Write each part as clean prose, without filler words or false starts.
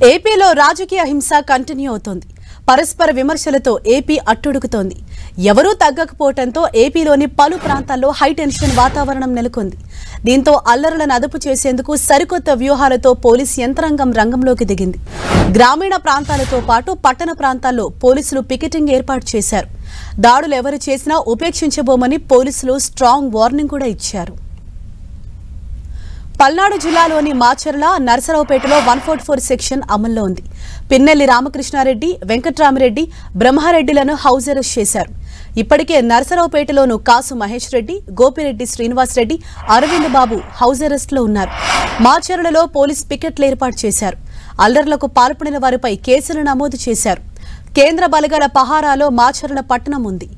ఏపీలో రాజకీయ హింస కంటిన్యూ అవుతోంది. పరస్పర విమర్శలతో ఏపీ అట్టుడుకుతోంది. ఎవరూ తగ్గకపోవడంతో ఏపీలోని పలు ప్రాంతాల్లో హైటెన్షన్ వాతావరణం నెలకొంది. దీంతో అల్లర్లను అదుపు చేసేందుకు సరికొత్త వ్యూహాలతో పోలీసు యంత్రాంగం రంగంలోకి దిగింది. గ్రామీణ ప్రాంతాలతో పాటు పట్టణ ప్రాంతాల్లో పోలీసులు పికెటింగ్ ఏర్పాటు చేశారు. దాడులు ఎవరు చేసినా ఉపేక్షించబోమని పోలీసులు స్ట్రాంగ్ వార్నింగ్ కూడా ఇచ్చారు. పల్నాడు జిల్లాలోని మాచర్ల, నరసరావుపేటలో 144 సెక్షన్ అమల్లో ఉంది. పిన్నెల్లి రామకృష్ణారెడ్డి, వెంకట్రామిరెడ్డి, బ్రహ్మారెడ్డిలను హౌస్ అరెస్ట్ చేశారు. ఇప్పటికే నరసరావుపేటలోను కాసు మహేష్ రెడ్డి, గోపిరెడ్డి శ్రీనివాసరెడ్డి, అరవింద్ బాబు హౌస్ అరెస్ట్లో ఉన్నారు. మాచర్లలో పోలీస్ పికెట్లు ఏర్పాటు చేశారు. అల్లర్లకు పాల్పడిన వారిపై కేసులు నమోదు చేశారు. కేంద్ర బలగాల పహారాలో మాచర్ల పట్టణం ఉంది.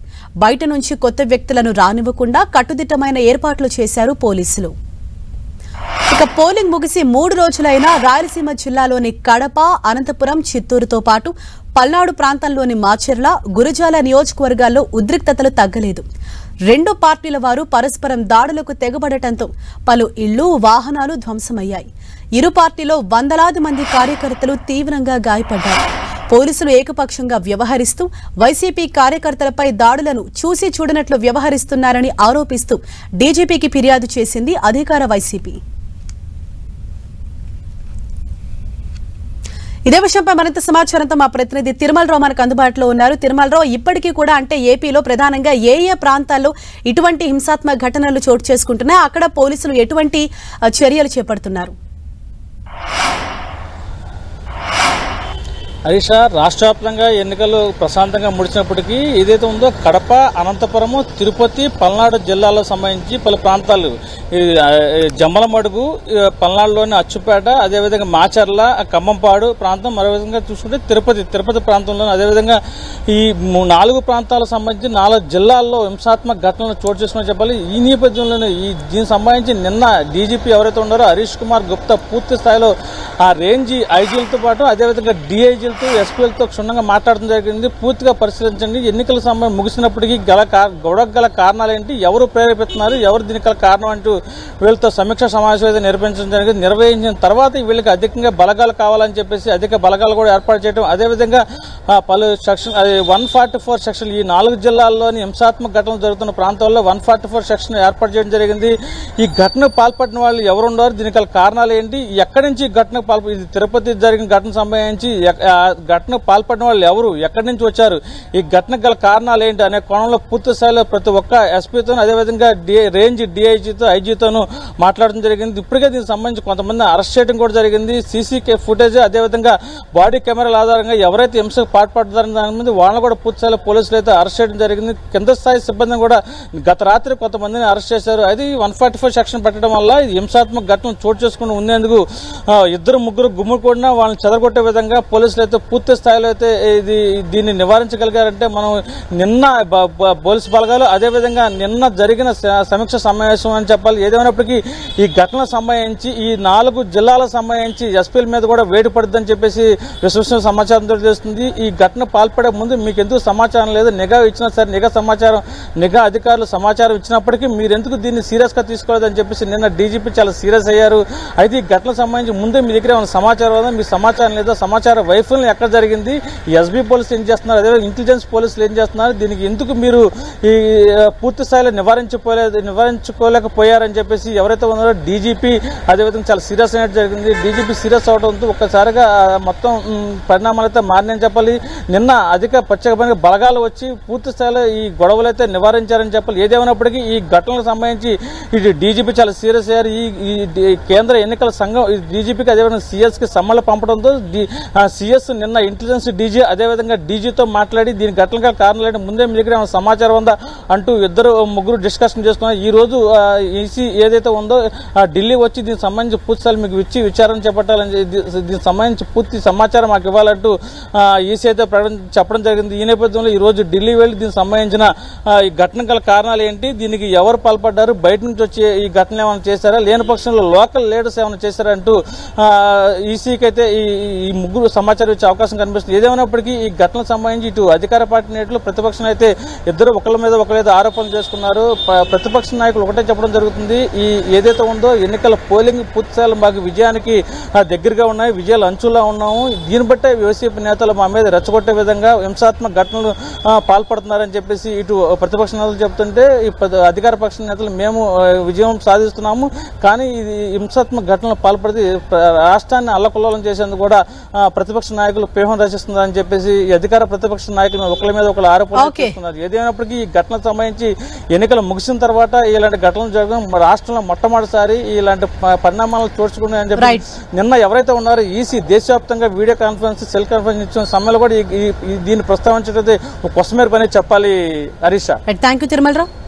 బయట నుంచి కొత్త వ్యక్తులను రానివ్వకుండా కట్టుదిట్టమైన ఏర్పాట్లు చేశారు పోలీసులు. ఇక పోలింగ్ ముగిసి 3 రోజులైనా రాయలసీమ జిల్లాలోని కడప, అనంతపురం, చిత్తూరుతో పాటు పల్నాడు ప్రాంతంలోని మాచర్ల, గురజాల నియోజకవర్గాల్లో ఉద్రిక్తతలు తగ్గలేదు. రెండు పార్టీల వారు పరస్పరం దాడులకు తెగబడటంతో పలు ఇళ్లు, వాహనాలు ధ్వంసమయ్యాయి. ఇరు పార్టీలో వందలాది మంది కార్యకర్తలు తీవ్రంగా గాయపడ్డారు. పోలీసులు ఏకపక్షంగా వ్యవహరిస్తూ వైసీపీ కార్యకర్తలపై దాడులను చూసి చూడనట్లు వ్యవహరిస్తున్నారని ఆరోపిస్తూ డీజీపీకి ఫిర్యాదు చేసింది అధికార వైసీపీ. ఇదే విషయంపై మరింత సమాచారంతో మా ప్రతినిధి తిరుమలరావు మనకు అందుబాటులో ఉన్నారు. తిరుమలరావు, ఇప్పటికీ కూడా అంటే ఏపీలో ప్రధానంగా ఏ ప్రాంతాల్లో ఇటువంటి హింసాత్మక ఘటనలు చోటు చేసుకుంటున్నాయి, అక్కడ పోలీసులు ఎటువంటి చర్యలు చేపడుతున్నారు? హరీష, రాష్ట్ర వ్యాప్తంగా ఎన్నికలు ప్రశాంతంగా ముడిచినప్పటికీ ఏదైతే ఉందో కడప, అనంతపురము, తిరుపతి, పల్నాడు జిల్లాలకు సంబంధించి పలు ప్రాంతాలు జమ్మలమడుగు, పల్నాడులోని అచ్చుపేట, అదేవిధంగా మాచర్ల, ఖమ్మంపాడు ప్రాంతం, మరో విధంగా చూసుకుంటే తిరుపతి ప్రాంతంలో, అదేవిధంగా ఈ 4 ప్రాంతాలకు సంబంధించి 4 జిల్లాల్లో హింసాత్మక ఘటనలు చోటు చేసుకుని చెప్పాలి. ఈ నేపథ్యంలోనే దీనికి సంబంధించి నిన్న డీజీపీ ఎవరైతే ఉన్నారో హరీష్ కుమార్ గుప్తా పూర్తి స్థాయిలో ఆ రేంజ్ ఐజీలతో పాటు అదేవిధంగా డిఐజీ ఎస్పీలతో క్షుణ్ణంగా మాట్లాడడం జరిగింది. పూర్తిగా పరిశీలించండి, ఎన్నికల సమయం ముగిసినప్పటికీ గొడవకు గల కారణాలు ఏంటి, ఎవరు ప్రేరేపిస్తున్నారు, ఎవరు దీనికి గల కారణం అంటూ వీళ్ళతో సమీక్ష సమావేశం నిర్వహించడం జరిగింది. నిర్వహించిన తర్వాత వీళ్ళకి అధికంగా బలగాలు కావాలని చెప్పేసి అధిక బలగాలు కూడా ఏర్పాటు చేయడం, అదేవిధంగా పలు సెక్షన్ 144 సెక్షన్ ఈ 4 జిల్లాల్లోని హింసాత్మక ఘటనలు జరుగుతున్న ప్రాంతాల్లో 144 సెక్షన్ ఏర్పాటు చేయడం జరిగింది. ఈ ఘటనకు పాల్పడిన వాళ్ళు ఎవరున్నారు, దీనికి గల కారణాలు ఏంటి, ఎక్కడి నుంచి ఘటనకు ఇది తిరుపతి జరిగిన ఘటన సంబంధించి ఘటనకు పాల్పడిన వాళ్ళు ఎవరు, ఎక్కడి నుంచి వచ్చారు, ఈ ఘటనకు గల కారణాలు ఏంటి అనే కోణంలో పూర్తి స్థాయిలో ప్రతి ఒక్క ఎస్పీతో అదేవిధంగా రేంజ్ డిఐజీతో ఐజీతోనూ మాట్లాడడం జరిగింది. ఇప్పటికే దీనికి సంబంధించి కొంతమంది అరెస్ట్ చేయడం కూడా జరిగింది. సీసీ ఫుటేజ్ అదేవిధంగా బాడీ కెమెరాల ఆధారంగా ఎవరైతే హింసకు పాల్పడతారని దాని మీద వాళ్ళని కూడా పూర్తి స్థాయిలో పోలీసులు అయితే అరెస్ట్ చేయడం జరిగింది. కింద స్థాయి సిబ్బందిని కూడా గత రాత్రి కొంతమందిని అరెస్ట్ చేశారు. అది 144 సెక్షన్ పెట్టడం వల్ల హింసాత్మక ఘటనలు చోటు చేసుకుని ఉండేందుకు 2-3 గుమ్ములు కూడా వాళ్ళని చెదరగొట్టే విధంగా పోలీసులు అయితే పూర్తి స్థాయిలో అయితే దీన్ని నివారించగలిగారంటే మనం నిన్న పోలీసు బలగాలు అదేవిధంగా నిన్న జరిగిన సమీక్ష సమావేశం అని చెప్పాలి. ఏదేమైనప్పటికీ ఈ ఘటనకు సంబంధించి ఈ 4 జిల్లాలకు సంబంధించి ఎస్పీల మీద కూడా వేడి పడుతుందని చెప్పేసి విశ్వసనీయ సమాచారం తెలియజేస్తుంది. ఈ ఘటన పాల్పడే ముందు మీకు ఎందుకు సమాచారం లేదు, నిఘా ఇచ్చినా సరే నిఘా అధికారులు సమాచారం ఇచ్చినప్పటికీ మీరెందుకు దీన్ని సీరియస్ గా తీసుకోలేదని చెప్పేసి నిన్న డీజీపీ చాలా సీరియస్ అయ్యారు. అయితే ఈ ఘటనకు సంబంధించి ముందే మీ దగ్గర ఏమైనా సమాచారం ఉందా, మీ సమాచారం లేదా, సమాచార వైఫల్యం ఎక్కడ జరిగింది, ఎస్బీ పోలీసులు ఏం చేస్తున్నారు, అదేవిధంగా ఇంటెలిజెన్స్ పోలీసులు ఏం చేస్తున్నారు, దీనికి ఎందుకు మీరు ఈ పూర్తి స్థాయిలో నివారించుకోలేకపోయారని చెప్పేసి ఎవరైతే ఉన్నారో డీజీపీ అదేవిధంగా చాలా సీరియస్ అయినట్టు జరిగింది. డీజీపీ సీరియస్ అవడంతో ఒక్కసారిగా మొత్తం పరిణామాలు అయితే మారినాయని చెప్పాలి. నిన్న అధిక ప్రత్యేకమైన బలగాలు వచ్చి పూర్తి స్థాయిలో ఈ గొడవలు అయితే నివారించారని చెప్పాలి. ఏదేమైనప్పటికీ ఈ ఘటనలకు సంబంధించి ఇది డీజీపీ చాలా సీరియస్ అయ్యారు. ఈ కేంద్ర ఎన్నికల సంఘం డీజీపీకి అదేవిధంగా సిఎస్కి సమ్మలు పంపడంతో సిఎస్ నిన్న ఇంటెలిజెన్స్ డీజీ అదేవిధంగా డీజీతో మాట్లాడి దీని ఘటనగా కారణాలంటే ముందే మీ దగ్గర సమాచారం ఉందా అంటూ 2-3 డిస్కషన్ చేసుకున్నారు. ఈ రోజు ఈసీ ఏదైతే ఉందో ఢిల్లీ వచ్చి దీనికి సంబంధించి పూర్తి స్థాయి మీకు విచారణ చేపట్టాలని, దీనికి సంబంధించి పూర్తి సమాచారం మాకు ఇవ్వాలంటూ ఈసీ అయితే చెప్పడం జరిగింది. ఈ నేపథ్యంలో ఈ రోజు ఢిల్లీ వెళ్లి దీనికి సంబంధించిన ఈ ఘటన గల కారణాలు ఏంటి, దీనికి ఎవరు పాల్పడ్డారు, బయట నుంచి వచ్చి ఈ ఘటన ఏమైనా చేశారా, లేని పక్షంలో లోకల్ లీడర్స్ ఏమైనా చేశారా అంటూ ఈసీకి అయితే ఈ 3 సమాచారం వచ్చే అవకాశం కనిపిస్తుంది. ఏదేమైనప్పటికీ ఈ ఘటనకు సంబంధించి ఇటు అధికార పార్టీ నేతలు ప్రతిపక్షం అయితే ఇద్దరు ఒకళ్ళ మీద ఒకళ్ళేదో ఆరోపణలు చేసుకున్నారు. ప్రతిపక్ష నాయకులు ఒకటే చెప్పడం జరుగుతుంది, ఈ ఏదైతే ఉందో ఎన్నికల పోలింగ్ పూర్తిస్థాయిలో మాకు విజయానికి దగ్గరగా ఉన్నాయి, విజయాలు అంచులా ఉన్నాము, దీన్ని బట్టే వైసీపీ నేతలు మా మీద రెచ్చగొట్టే విధంగా హింసాత్మక ఘటనలు పాల్పడుతున్నారని చెప్పేసి ఇటు ప్రతిపక్ష నేతలు చెప్తుంటే అధికార పక్ష నేతలు మేము విజయం సాధిస్తున్నాము, కానీ ఇది హింసాత్మక ఘటనలు పాల్పడితే రాష్ట్రాన్ని అల్లకొల్లోలం చేసేందుకు కూడా ప్రతిపక్ష నాయకులు వ్యూహం రచిస్తున్నారని చెప్పేసి ఈ అధికార ప్రతిపక్ష నాయకులు ఒకళ్ళ మీద ఒకళ్ళు ఆరోపణలు చేస్తున్నారు. ఏదైనప్పటికీ ఈ ఘటనకు సంబంధించి ఎన్నికలు ముగిసిన తర్వాత ఇలాంటి ఘటనలు జరగడం రాష్ట్రంలో మొట్టమొదటిసారి ఇలాంటి పరిణామాలు చూసుకున్నాయని చెప్పి నిన్న ఎవరైతే ఉన్నారో ఈసీ దేశవ్యాప్తంగా వీడియో కాన్ఫరెన్స్ సెల్ కాన్ఫరెన్స్ ఇచ్చిన సమయంలో కూడా దీన్ని ప్రస్తావించడం కొసమేర పని చెప్పాలి. Harish, thank you Tirumalarao.